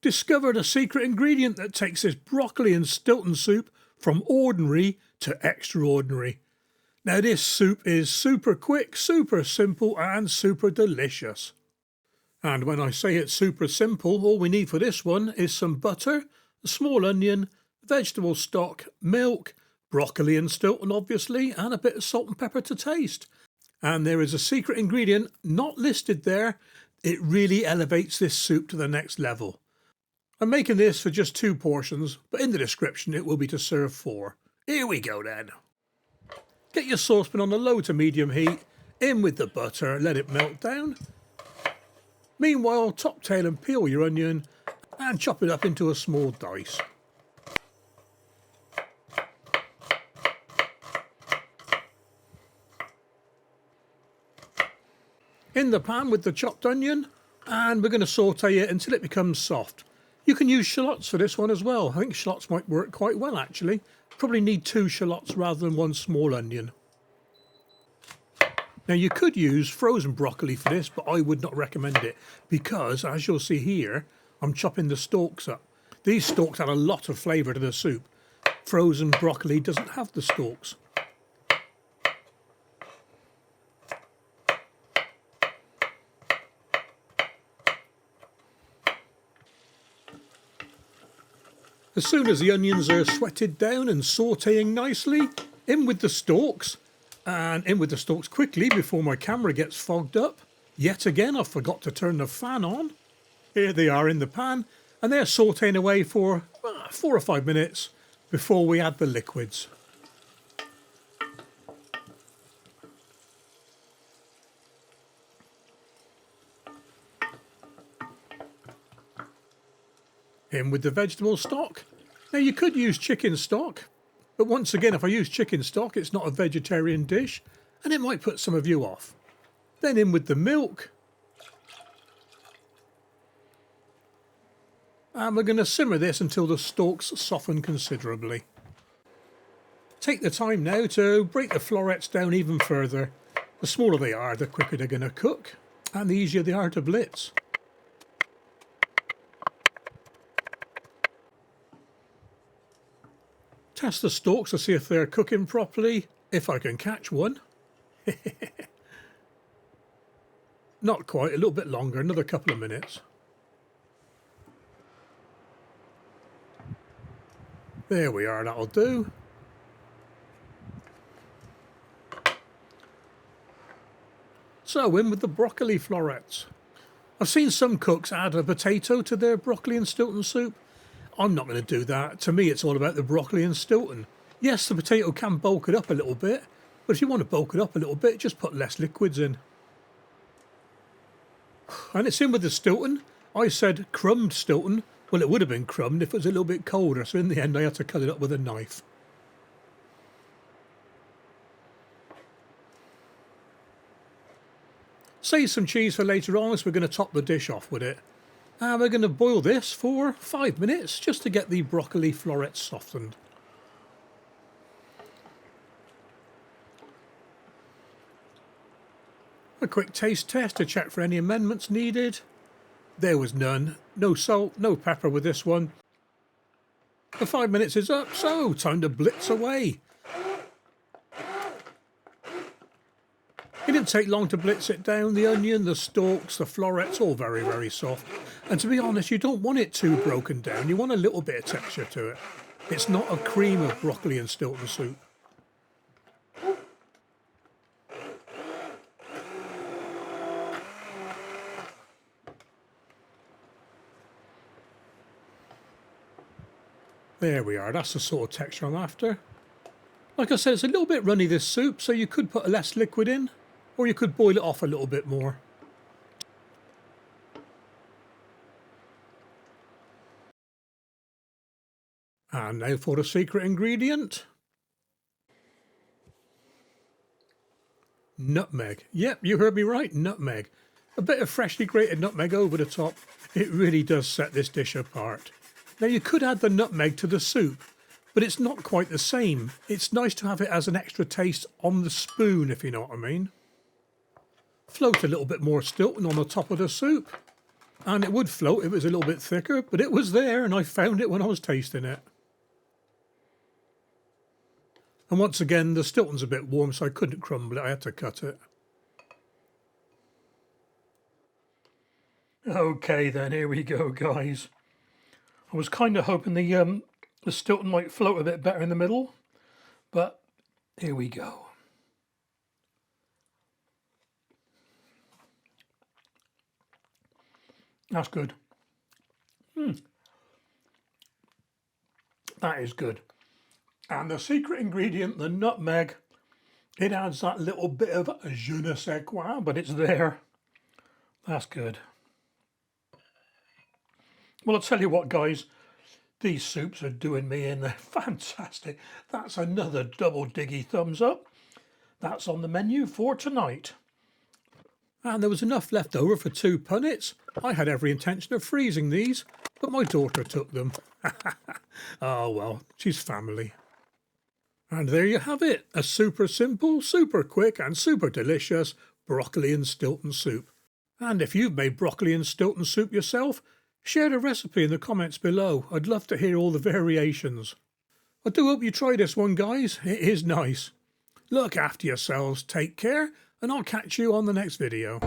discovered a secret ingredient that takes this broccoli and Stilton soup from ordinary to extraordinary. Now this soup is super quick, super simple and super delicious. And when I say it's super simple, all we need for this one is some butter, a small onion, vegetable stock, milk, broccoli and Stilton obviously, and a bit of salt and pepper to taste. And there is a secret ingredient not listed there. It really elevates this soup to the next level. I'm making this for just 2 portions, but in the description it will be to serve 4. Here we go then. Get your saucepan on a low to medium heat, in with the butter, let it melt down. Meanwhile, top, tail and peel your onion and chop it up into a small dice. In the pan with the chopped onion, and we're going to saute it until it becomes soft. You can use shallots for this one as well. I think shallots might work quite well actually. Probably need 2 shallots rather than 1 small onion. Now you could use frozen broccoli for this, but I would not recommend it because, as you'll see here, I'm chopping the stalks up. These stalks add a lot of flavour to the soup. Frozen broccoli doesn't have the stalks. As soon as the onions are sweated down and sauteing nicely, in with the stalks, and in with the stalks quickly before my camera gets fogged up. Yet again, I forgot to turn the fan on. Here they are in the pan, and they're sauteing away for 4 or 5 minutes before we add the liquids. In with the vegetable stock. Now you could use chicken stock, but once again if I use chicken stock it's not a vegetarian dish and it might put some of you off. Then in with the milk. And we're going to simmer this until the stalks soften considerably. Take the time now to break the florets down even further. The smaller they are, the quicker they're going to cook and the easier they are to blitz. Test the stalks to see if they're cooking properly, if I can catch one. Not quite, a little bit longer, another couple of minutes. There we are, that'll do. So in with the broccoli florets. I've seen some cooks add a potato to their broccoli and Stilton soup. I'm not going to do that. To me, it's all about the broccoli and Stilton. Yes, the potato can bulk it up a little bit, but if you want to bulk it up a little bit, just put less liquids in. And it's in with the Stilton. I said crumbed Stilton. Well, it would have been crumbed if it was a little bit colder, so in the end I had to cut it up with a knife. Save some cheese for later on, as we're going to top the dish off with it. And we're going to boil this for 5 minutes just to get the broccoli florets softened. A quick taste test to check for any amendments needed. There was none. No salt, no pepper with this one. The 5 minutes is up, so time to blitz away. It didn't take long to blitz it down. The onion, the stalks, the florets, all very, very soft. And to be honest, you don't want it too broken down. You want a little bit of texture to it. It's not a cream of broccoli and Stilton soup. There we are, that's the sort of texture I'm after. Like I said, it's a little bit runny, this soup, so you could put less liquid in, or you could boil it off a little bit more. And now for the secret ingredient. Nutmeg. Yep, you heard me right, nutmeg. A bit of freshly grated nutmeg over the top. It really does set this dish apart. Now you could add the nutmeg to the soup, but it's not quite the same. It's nice to have it as an extra taste on the spoon, if you know what I mean. Float a little bit more Stilton on the top of the soup. And it would float if it was a little bit thicker, but it was there and I found it when I was tasting it. And once again, the Stilton's a bit warm, so I couldn't crumble it. I had to cut it. Okay then, here we go, guys. I was kind of hoping the Stilton might float a bit better in the middle, but here we go. That's good. That is good. And the secret ingredient, the nutmeg, it adds that little bit of je ne sais quoi, but it's there. That's good. Well, I'll tell you what, guys, these soups are doing me in. They're fantastic. That's another double diggy thumbs up. That's on the menu for tonight. And there was enough left over for 2 punnets. I had every intention of freezing these, but my daughter took them. Oh well, she's family. And there you have it, a super simple, super quick and super delicious broccoli and Stilton soup. And if you've made broccoli and Stilton soup yourself, share the recipe in the comments below. I'd love to hear all the variations. I do hope you try this one, guys. It is nice. Look after yourselves, take care, and I'll catch you on the next video.